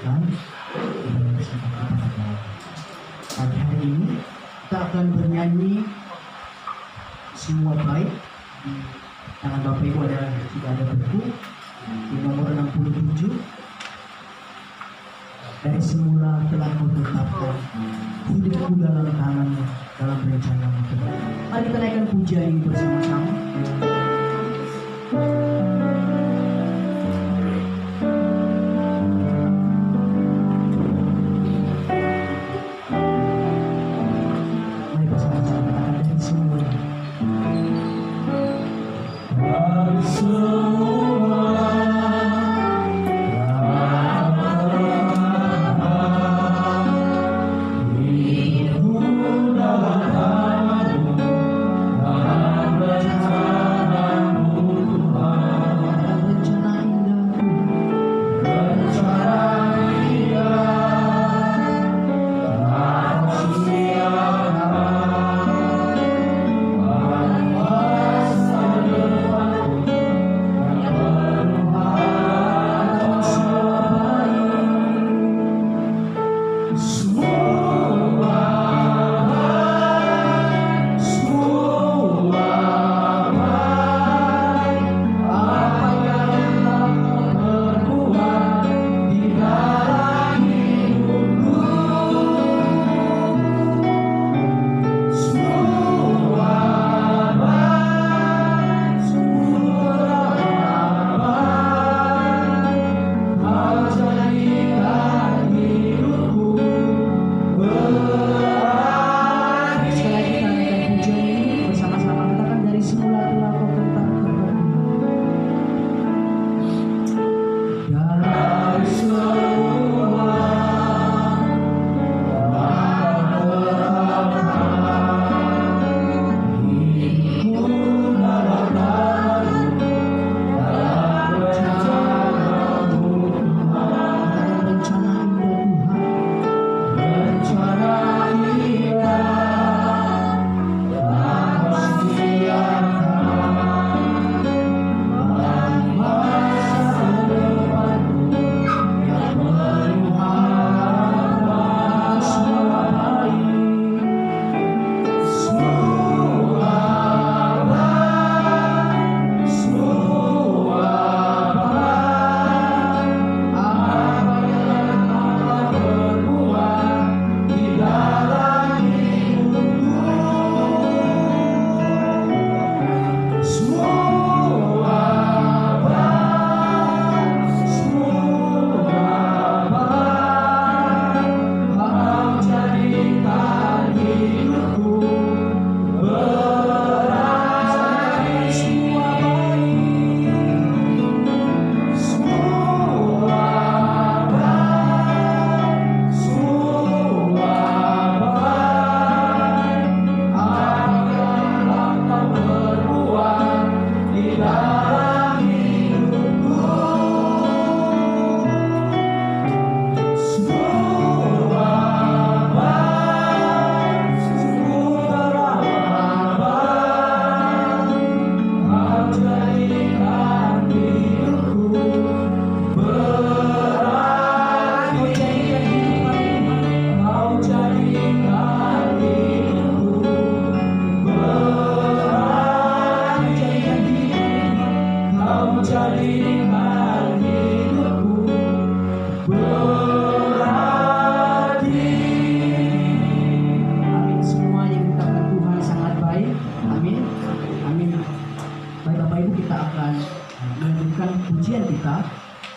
dan pagi hari ini kita akan bernyanyi semua baik. Di tangan Bapak Ibu sudah ada buku di nomor 67. Dari semula telah kau tetapkan hidupku dalam tanganmu, dalam rencanamu Tuhan. Mari kita naikkan pujian ini bersama-sama. Mari bersama-sama katakan dari semula. Dari semula.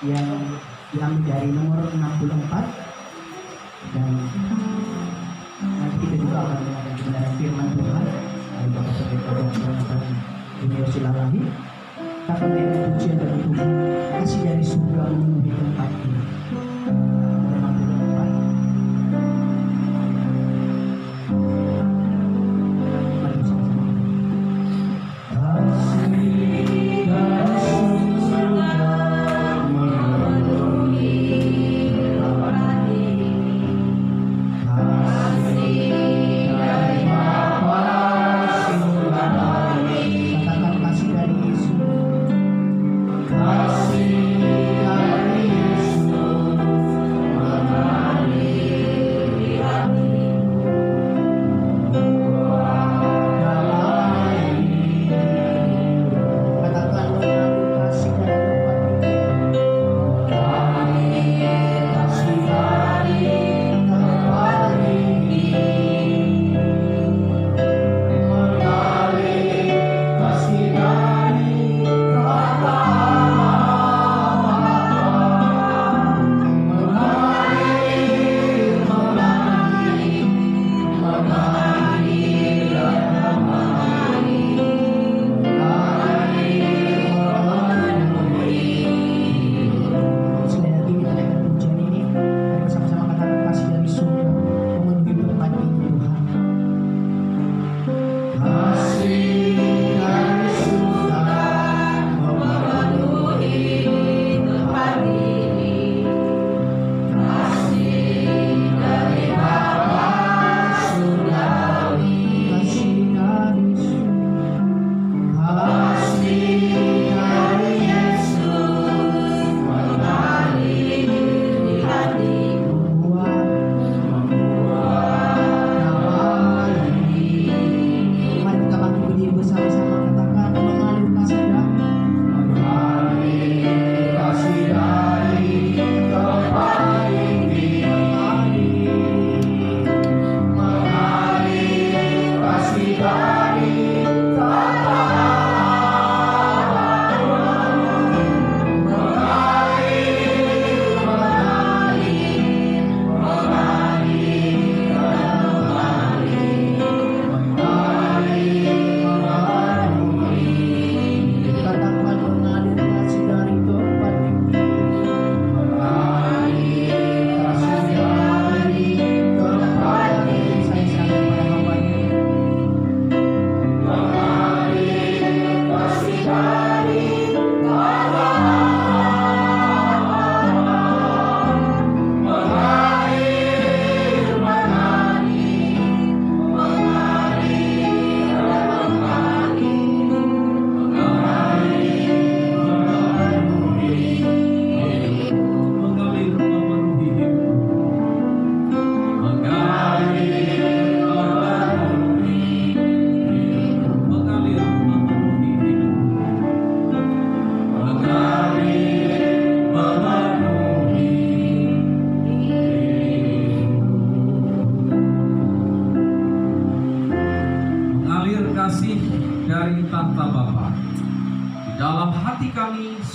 Yang diambil dari nomor 64, dan nanti kita juga akan mendengar kebenaran firman Tuhan dari Bapak Pendeta dan Dunia Silalahi. Kita akan mendengar pujian dari Tuhan, kasih dari surga memenuhi tempat ini. Kasih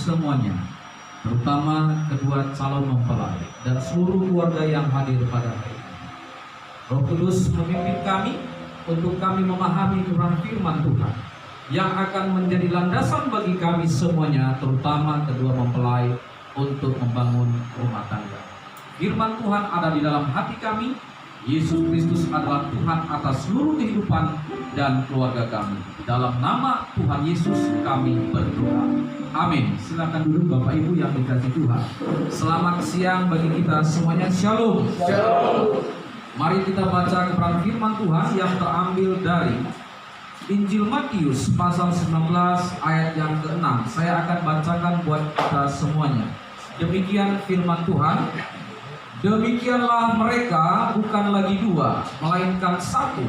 semuanya, terutama kedua calon mempelai dan seluruh keluarga yang hadir pada hari ini. Roh Kudus memimpin kami untuk kami memahami firman Tuhan yang akan menjadi landasan bagi kami semuanya, terutama kedua mempelai, untuk membangun rumah tangga. Firman Tuhan ada di dalam hati kami. Yesus Kristus adalah Tuhan atas seluruh kehidupan dan keluarga kami. Dalam nama Tuhan Yesus kami berdoa. Amin. Silakan duduk Bapak Ibu yang dikasihi Tuhan. Selamat siang bagi kita semuanya. Shalom. Shalom. Mari kita baca kebenaran firman Tuhan yang terambil dari Injil Matius pasal 19 ayat yang ke-6. Saya akan bacakan buat kita semuanya. Demikian firman Tuhan. Demikianlah mereka bukan lagi dua, melainkan satu.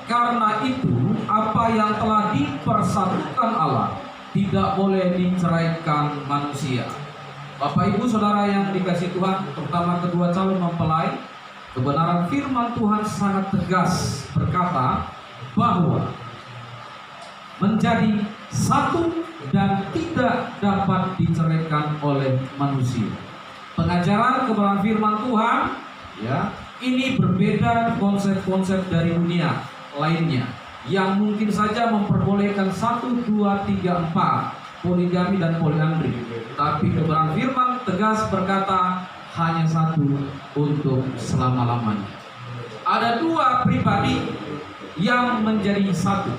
Karena itu, apa yang telah dipersatukan Allah tidak boleh diceraikan manusia. Bapak Ibu Saudara yang dikasihi Tuhan, terutama kedua calon mempelai, kebenaran firman Tuhan sangat tegas berkata bahwa menjadi satu dan tidak dapat diceraikan oleh manusia. Pengajaran kebenaran firman Tuhan ya, ini berbeda konsep-konsep dari dunia lainnya yang mungkin saja memperbolehkan 1, 2, 3, 4 poligami dan poliandri. Tapi kebenaran firman tegas berkata hanya satu untuk selama-lamanya. Ada dua pribadi yang menjadi satu.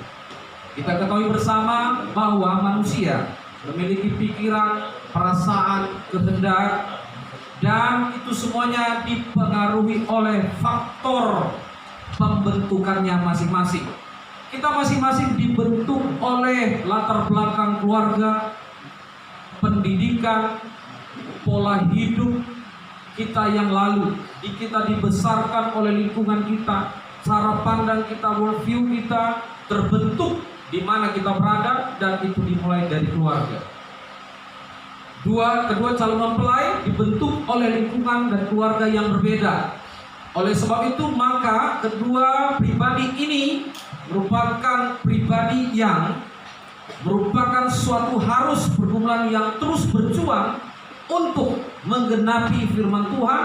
Kita ketahui bersama bahwa manusia memiliki pikiran, perasaan, kehendak, dan itu semuanya dipengaruhi oleh faktor pembentukannya masing-masing. Kita masing-masing dibentuk oleh latar belakang keluarga, pendidikan, pola hidup kita yang lalu. Kita dibesarkan oleh lingkungan kita, cara pandang kita, worldview kita terbentuk di mana kita berada, dan itu dimulai dari keluarga. Kedua calon mempelai dibentuk oleh lingkungan dan keluarga yang berbeda. Oleh sebab itu maka kedua pribadi ini merupakan pribadi yang merupakan suatu harus pergumulan yang terus berjuang untuk menggenapi firman Tuhan,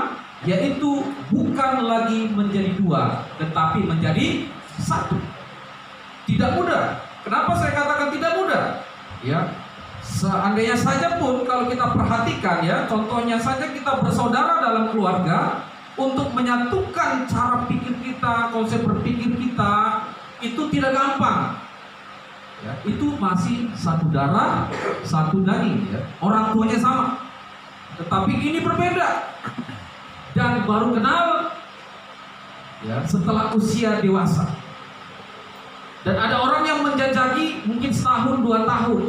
yaitu bukan lagi menjadi dua, tetapi menjadi satu. Tidak mudah. Kenapa saya katakan tidak mudah? Ya, seandainya saja pun kalau kita perhatikan ya, contohnya saja kita bersaudara dalam keluarga, untuk menyatukan cara pikir kita, konsep berpikir kita, itu tidak gampang. Ya, itu masih satu darah, satu daging. Ya. Orang tuanya sama, tetapi ini berbeda. Dan baru kenal ya, setelah usia dewasa. Dan ada orang yang menjajaki mungkin setahun, 2 tahun.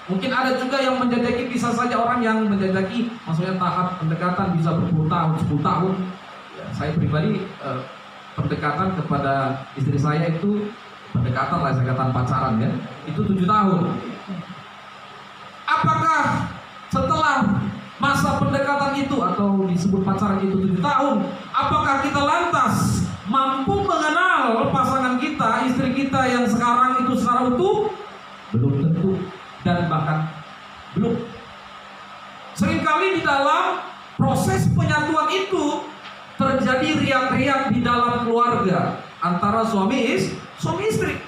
Mungkin ada juga yang menjajaki, bisa saja orang yang menjajaki, maksudnya tahap pendekatan bisa berpuluh tahun, 10 tahun. Ya, saya pribadi pendekatan kepada istri saya itu, pendekatan lah, saya katakan pacaran ya, itu 7 tahun. Apakah setelah masa pendekatan itu atau disebut pacaran itu 7 tahun, apakah kita lantas mampu mengenal pasangan kita, istri kita yang sekarang itu secara utuh? Belum tentu. Dan bahkan belum. Seringkali di dalam proses penyatuan itu terjadi riak-riak di dalam keluarga antara suami istri.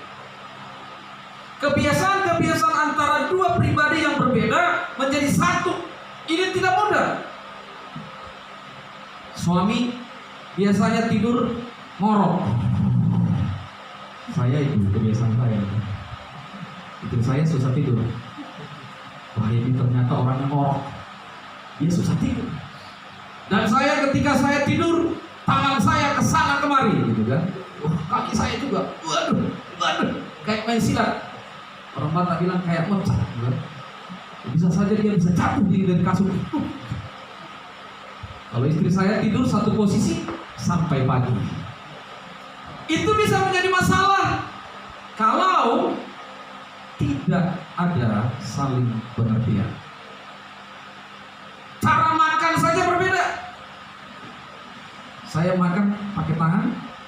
Kebiasaan-kebiasaan antara dua pribadi yang berbeda menjadi satu. Ini tidak mudah. Suami biasanya tidur ngorok. Saya itu kebiasaan saya. Istri saya susah tidur. Wah, ini ternyata orangnya ngorok. Dia susah tidur. Dan saya ketika saya tidur, tangan saya kesana kemari, gitu kan. Wah, kaki saya juga. Waduh, kayak main silat. Orang Batak bilang kayak mecah, gitu kan. Bisa saja dia bisa jatuh dari kasur. Kalau istri saya tidur satu posisi sampai pagi, itu bisa menjadi masalah kalau tidak ada saling pengertian. Cara makan saja berbeda. Saya makan pakai tangan,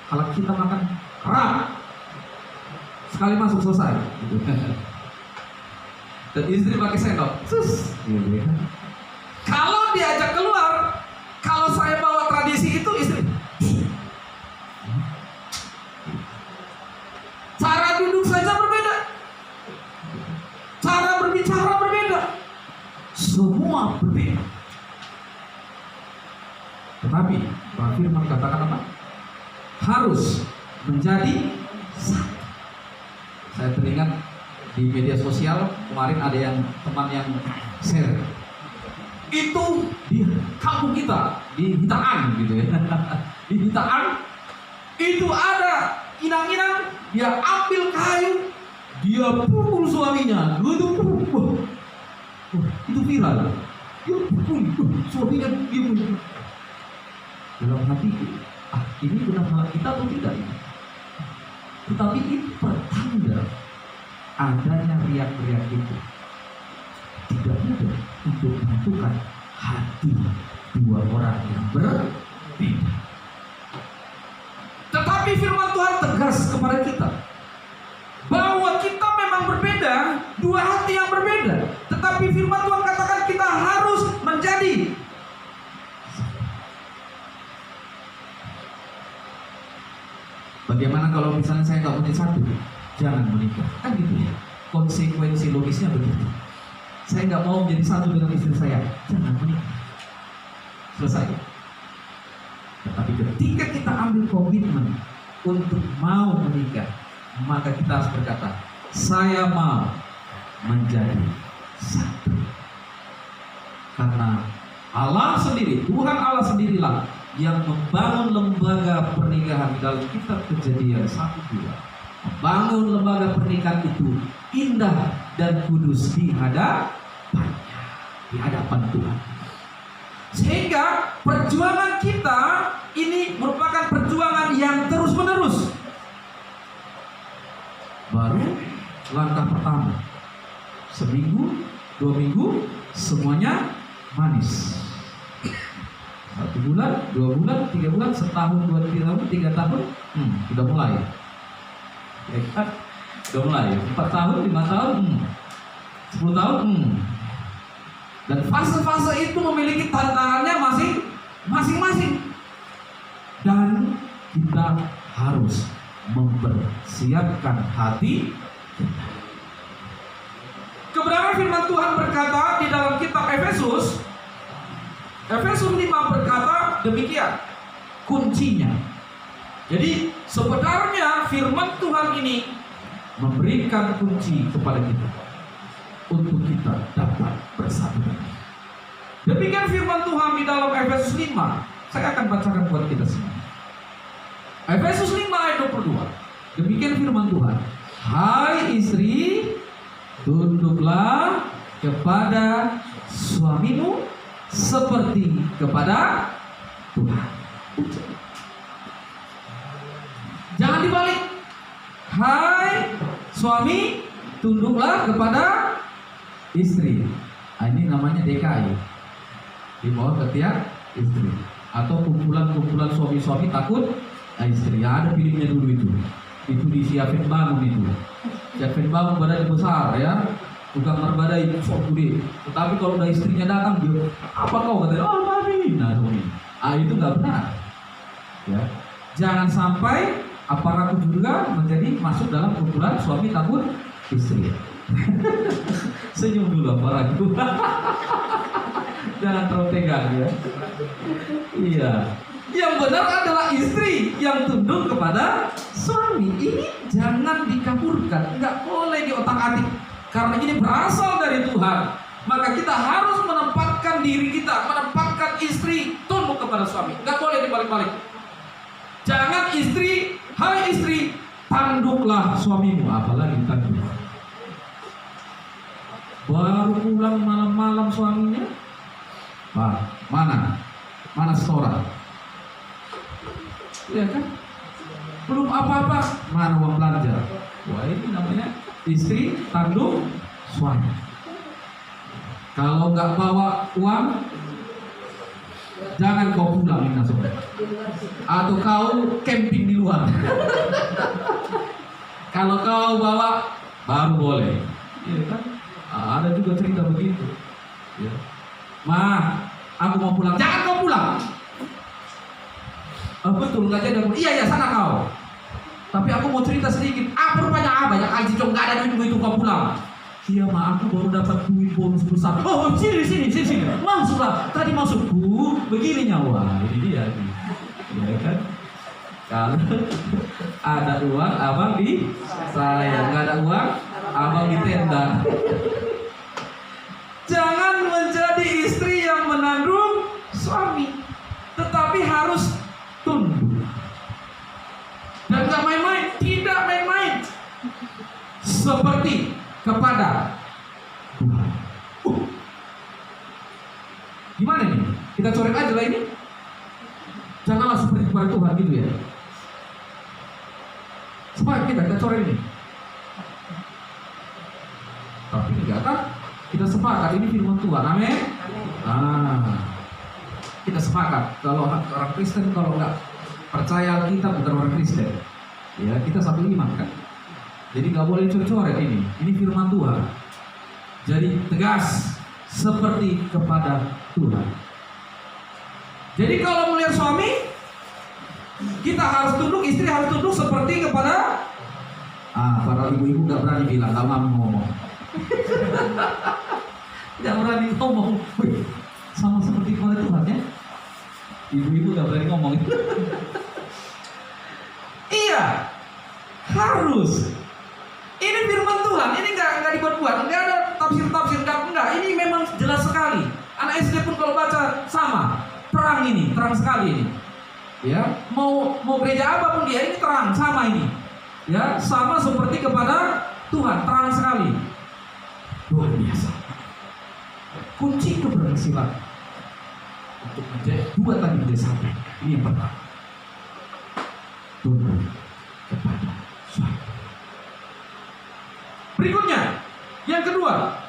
kalau kita makan rap, sekali masuk selesai. dan istri pakai sendok. Sus, gitu ya. Kalau diajak keluar, kalau saya bawa tradisi itu istri. Cara duduk saja berbeda, cara berbicara berbeda, semua berbeda. Tetapi Pak Firman katakan apa? Harus menjadi satu. Saya teringat di media sosial kemarin ada yang teman yang share itu di kampung kita di Hitaan gitu ya. Di Hitaan itu ada inang-inang, dia ambil kayu, dia pukul suaminya. Itu viral. Dia pukul suaminya, dia pukul. Dalam hati, ini benar kita atau tidak ini? Tetapi ini pertanda adanya riak-riak itu tidak mudah untuk menentukan hati dua orang yang berbeda. Tetapi firman Tuhan tegas kepada kita bahwa kita memang berbeda, dua hati yang berbeda. Tetapi firman Tuhan katakan kita harus menjadi. Bagaimana kalau misalnya saya nggak punya satu? Jangan menikah, kan gitu ya. Konsekuensi logisnya begitu. Saya nggak mau menjadi satu dengan istri saya, jangan menikah. Selesai. Tetapi ketika kita ambil komitmen untuk mau menikah, maka kita harus berkata, saya mau menjadi satu. Karena Allah sendiri, Tuhan Allah sendirilah yang membangun lembaga pernikahan dalam kitab Kejadian 1-2. Membangun lembaga pernikahan itu indah dan kudus di hadapan Tuhan. Sehingga perjuangan kita ini merupakan perjuangan yang terus-menerus. Baru langkah pertama, seminggu, 2 minggu, semuanya manis. 1 bulan, 2 bulan, 3 bulan, setahun, 2, 3 tahun, 3 tahun, sudah mulai. Sudah mulai. 4 tahun, 5 tahun, 10 tahun, Dan fase-fase itu memiliki tantangannya masing-masing. Dan kita harus mempersiapkan hati kita. Kebenaran firman Tuhan berkata di dalam kitab Efesus 5 berkata demikian kuncinya. Jadi sebenarnya firman Tuhan ini memberikan kunci kepada kita untuk kita dapat bersatu. Demikian firman Tuhan di dalam Efesus 5. Saya akan bacakan buat kita semua. Efesus 5 ayat 22. Demikian firman Tuhan. Hai istri, tunduklah kepada suamimu seperti kepada Tuhan. Jangan dibalik. Hai suami, tunduklah kepada istri. Ini namanya DKI. Di bawah ketiak istri. Atau kumpulan-kumpulan suami-suami takut istri. Ya, ada filmnya dulu itu. Itu disiapin bangun itu. Siapin bangun badannya besar ya. Tukang merbadai sok gede. Tetapi kalau udah istrinya datang dia, apa kau katanya? Oh mami. Nah itu nggak benar. Ya, jangan sampai aparatur juga menjadi masuk dalam kumpulan suami takut istri. Senyum dulu aparatur. Jangan terlalu tegang ya. Iya. Yang benar adalah istri yang tunduk kepada suami. Ini jangan dikaburkan, nggak boleh diotak-atik. Karena ini berasal dari Tuhan. Maka kita harus menempatkan diri kita, menempatkan istri tunduk kepada suami. Nggak boleh dibalik-balik. Jangan istri, hai istri, tanduklah suamimu. Apalagi tanduk. Baru pulang malam-malam suaminya. Mana setoran? Ya kan? Belum apa-apa, mana uang belanja? Wah ini namanya istri tanduk suami. Kalau nggak bawa uang, jangan kau pulang ini saudara. Atau kau camping di luar. Kalau kau bawa, baru boleh. Ya kan? Ada juga cerita begitu. Ya. Ma, aku mau pulang. Jangan kau pulang. Betul, nggak jadi aku. Iya, sana kau. Tapi aku mau cerita sedikit. Rupanya banyak aja cong, nggak ada duit itu kau pulang. Iya, Ma, aku baru dapat duit bonus besar. Oh, sini. Masuklah. Tadi masukku, begini nyawa. Ini dia. Ya kan? Kalau ada uang, abang di saya. Nggak ada uang, abang di tenda. Jangan menjadi istri yang menandung suami, tetapi harus tunduk. Dan gak main-main, tidak main-main. Seperti kepada Tuhan. Gimana nih? Kita coret aja lah ini. Janganlah seperti kepada Tuhan gitu ya. Supaya kita coret ini. Tapi enggak kan? Kita sepakat ini firman Tuhan. Amin. Kita sepakat kalau orang Kristen kalau nggak percaya kita bukan orang Kristen. Ya, kita satu iman kan. Jadi nggak boleh coret-coret ini. Ini firman Tuhan. Jadi tegas seperti kepada Tuhan. Jadi kalau melihat suami, kita harus tunduk, istri harus tunduk seperti kepada. Para ibu-ibu nggak berani bilang, nggak mau ngomong. Tidak berani ngomong. Wih, sama seperti kepada Tuhan ya. Ibu-ibu gak berani ngomong. Iya, harus. Ini firman Tuhan. Ini nggak dibuat-buat. Nggak ada tafsir-tafsir. Nggak. Ini memang jelas sekali. Anak SD pun kalau baca sama. Terang ini, terang sekali ini. Ya, mau gereja apapun dia ini terang sama ini. Ya, sama seperti kepada Tuhan, terang sekali. Luar biasa. Kunci keberhasilan untuk menjadi dua tadi menjadi satu. Ini yang pertama. Tunduk kepada suami. Berikutnya, yang kedua.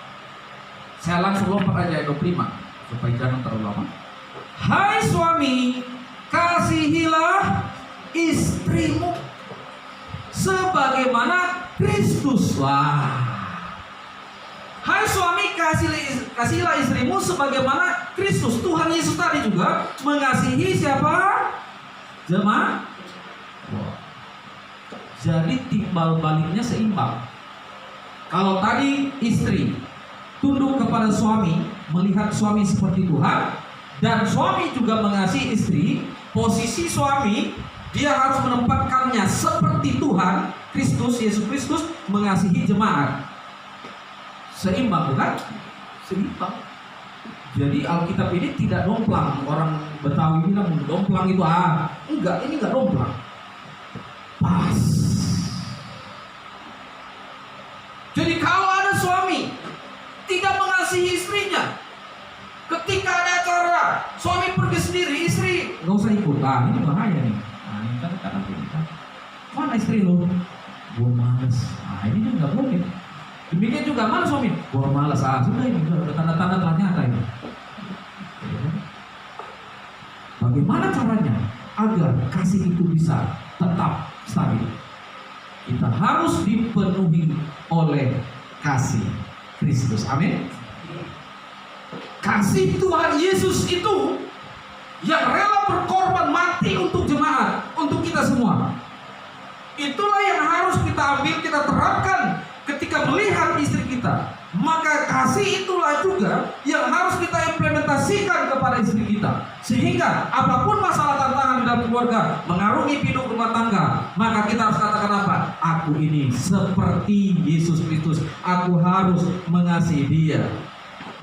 Saya langsung lompat aja ayat 25 supaya jangan terlalu lama. Hai suami, kasihilah istrimu sebagaimana Kristus. Hai suami, kasihilah istrimu sebagaimana Kristus. Tuhan Yesus tadi juga mengasihi siapa? Jemaat. Jadi timbal baliknya seimbang. Kalau tadi istri tunduk kepada suami, melihat suami seperti Tuhan, dan suami juga mengasihi istri, posisi suami dia harus menempatkannya seperti Tuhan Kristus, Yesus Kristus mengasihi jemaat. Seimbang bukan? Seimbang. Jadi Alkitab ini tidak domplang. Orang Betawi bilang domplang itu enggak, ini enggak domplang. Pas. Jadi kalau ada suami tidak mengasihi istrinya, ketika ada acara suami pergi sendiri, istri nggak usah ikut. Ini bahaya nih. Ini kan mana istri lo? Gua males. Ini kan nggak boleh. Demikian juga mana suami? Gua malas. Sudah ini udah tanda-tanda telah nyata ini. Bagaimana caranya agar kasih itu bisa tetap stabil? Kita harus dipenuhi oleh kasih Kristus. Amin. Kasih Tuhan Yesus itu yang rela berkorban mati untuk jemaat, untuk kita semua. Itulah yang harus kita ambil, kita terapkan ketika melihat istri kita. Maka kasih itulah juga yang harus kita implementasikan kepada istri kita. Sehingga apapun masalah tantangan dalam keluarga, mengarungi hidup rumah tangga, maka kita harus katakan apa? Aku ini seperti Yesus Kristus. Aku harus mengasihi dia.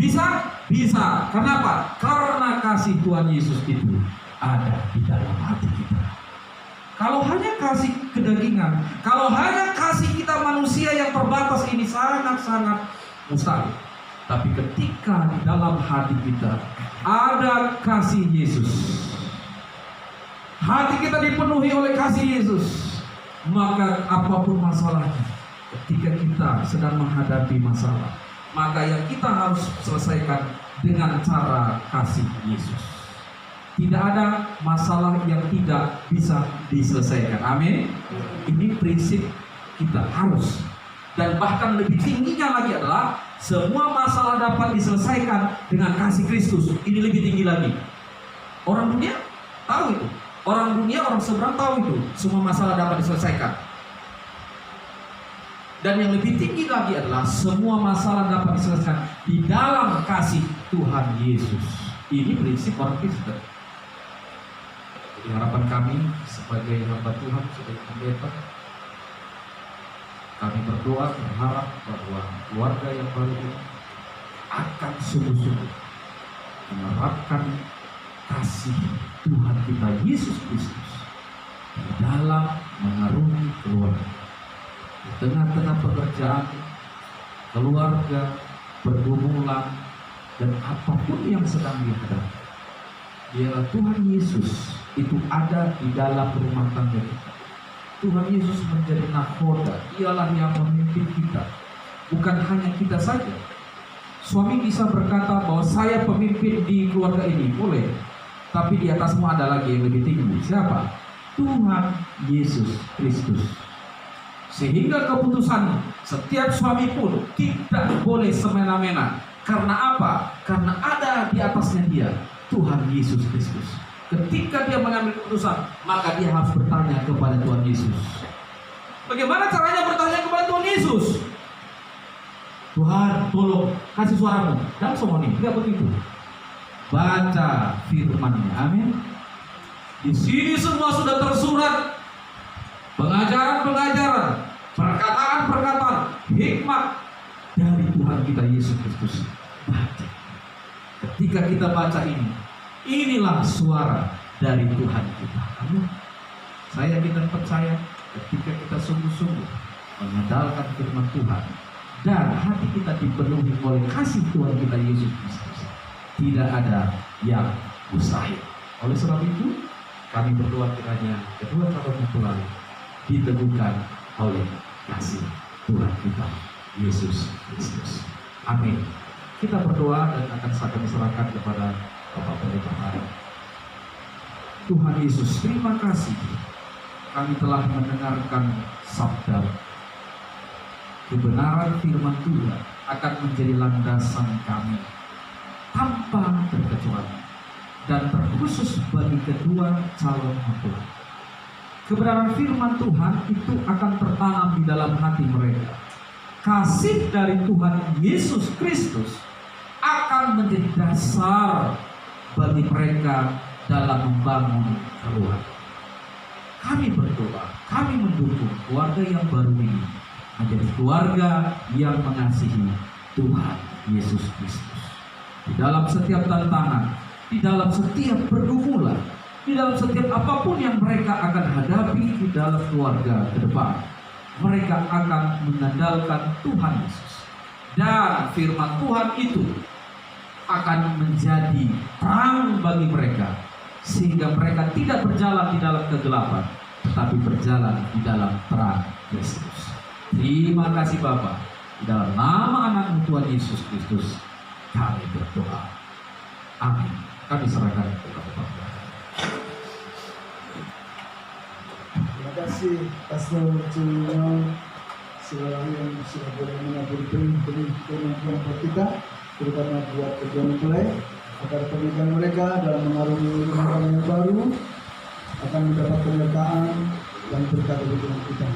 Bisa? Bisa. Kenapa? Karena kasih Tuhan Yesus itu ada di dalam hati kita. Kalau hanya kasih kedagingan, kalau hanya kasih kita manusia yang terbatas ini sangat-sangat mustahil. Tapi ketika di dalam hati kita ada kasih Yesus, hati kita dipenuhi oleh kasih Yesus, maka apapun masalahnya, ketika kita sedang menghadapi masalah, maka yang kita harus selesaikan dengan cara kasih Yesus. Tidak ada masalah yang tidak bisa diselesaikan. Amin. Ini prinsip kita harus. Dan bahkan lebih tingginya lagi adalah semua masalah dapat diselesaikan dengan kasih Kristus. Ini lebih tinggi lagi. Orang dunia tahu itu. Orang dunia, orang seberang tahu itu. Semua masalah dapat diselesaikan. Dan yang lebih tinggi lagi adalah semua masalah dapat diselesaikan di dalam kasih Tuhan Yesus. Ini prinsip orang Kristen. Jadi harapan kami sebagai hamba Tuhan, sebagai pendeta, kami berdoa berharap bahwa keluarga yang baru ini akan sungguh-sungguh menerapkan kasih Tuhan kita Yesus Kristus di dalam mengarungi keluarga, di tengah-tengah pekerjaan, keluarga, pergumulan, dan apapun yang sedang dihadapi. Biarlah Tuhan Yesus itu ada di dalam rumah tangga kita. Tuhan Yesus menjadi nakoda, dialah yang memimpin kita, bukan hanya kita saja. Suami bisa berkata bahwa saya pemimpin di keluarga ini, boleh. Tapi di atasmu ada lagi yang lebih tinggi. Siapa? Tuhan Yesus Kristus. Sehingga keputusan setiap suami pun tidak boleh semena-mena. Karena apa? Karena ada di atasnya dia, Tuhan Yesus Kristus. Ketika dia mengambil keputusan, maka dia harus bertanya kepada Tuhan Yesus. Bagaimana caranya bertanya kepada Tuhan Yesus? Tuhan, tolong kasih suaramu. Dan semua ini tidak begitu. Baca firman-Nya. Amin. Di sini semua sudah tersurat. Pengajaran-pengajaran, perkataan-perkataan, hikmat dari Tuhan kita Yesus Kristus. Baca. Ketika kita baca ini, inilah suara dari Tuhan kita. Amin. Saya kita percaya ketika kita sungguh-sungguh mengandalkan firman Tuhan dan hati kita dipenuhi oleh kasih Tuhan kita Yesus Kristus, tidak ada yang mustahil. Oleh sebab itu, kami berdoa kiranya kedua calon mempelai diteguhkan oleh kasih Tuhan kita Yesus Kristus. Amin. Kita berdoa dan akan kami serahkan kepada Bapak Pendeta Hari. Tuhan Yesus, terima kasih kami telah mendengarkan sabda. Kebenaran firman Tuhan akan menjadi landasan kami tanpa terkecuali dan terkhusus bagi kedua calon mempelai. Kebenaran firman Tuhan itu akan tertanam di dalam hati mereka. Kasih dari Tuhan Yesus Kristus akan menjadi dasar bagi mereka dalam membangun keluarga. Kami berdoa, kami mendukung keluarga yang baru ini menjadi keluarga yang mengasihi Tuhan Yesus Kristus. Di dalam setiap tantangan, di dalam setiap pergumulan, di dalam setiap apapun yang mereka akan hadapi di dalam keluarga ke depan, mereka akan mengandalkan Tuhan Yesus. Dan firman Tuhan itu akan menjadi terang bagi mereka, sehingga mereka tidak berjalan di dalam kegelapan, tetapi berjalan di dalam terang Kristus. Terima kasih Bapa. Di dalam nama anak Tuhan Yesus Kristus kami berdoa. Amin. Kami serahkan kepada Bapak. Terima kasih Pastor Cunyo, segala yang sudah boleh mengatur benih buat kita, terutama buat kedua mempelai, agar pernikahan mereka dalam mengarungi rumah tangga yang baru akan mendapat penyertaan dan berkat dari Tuhan kita.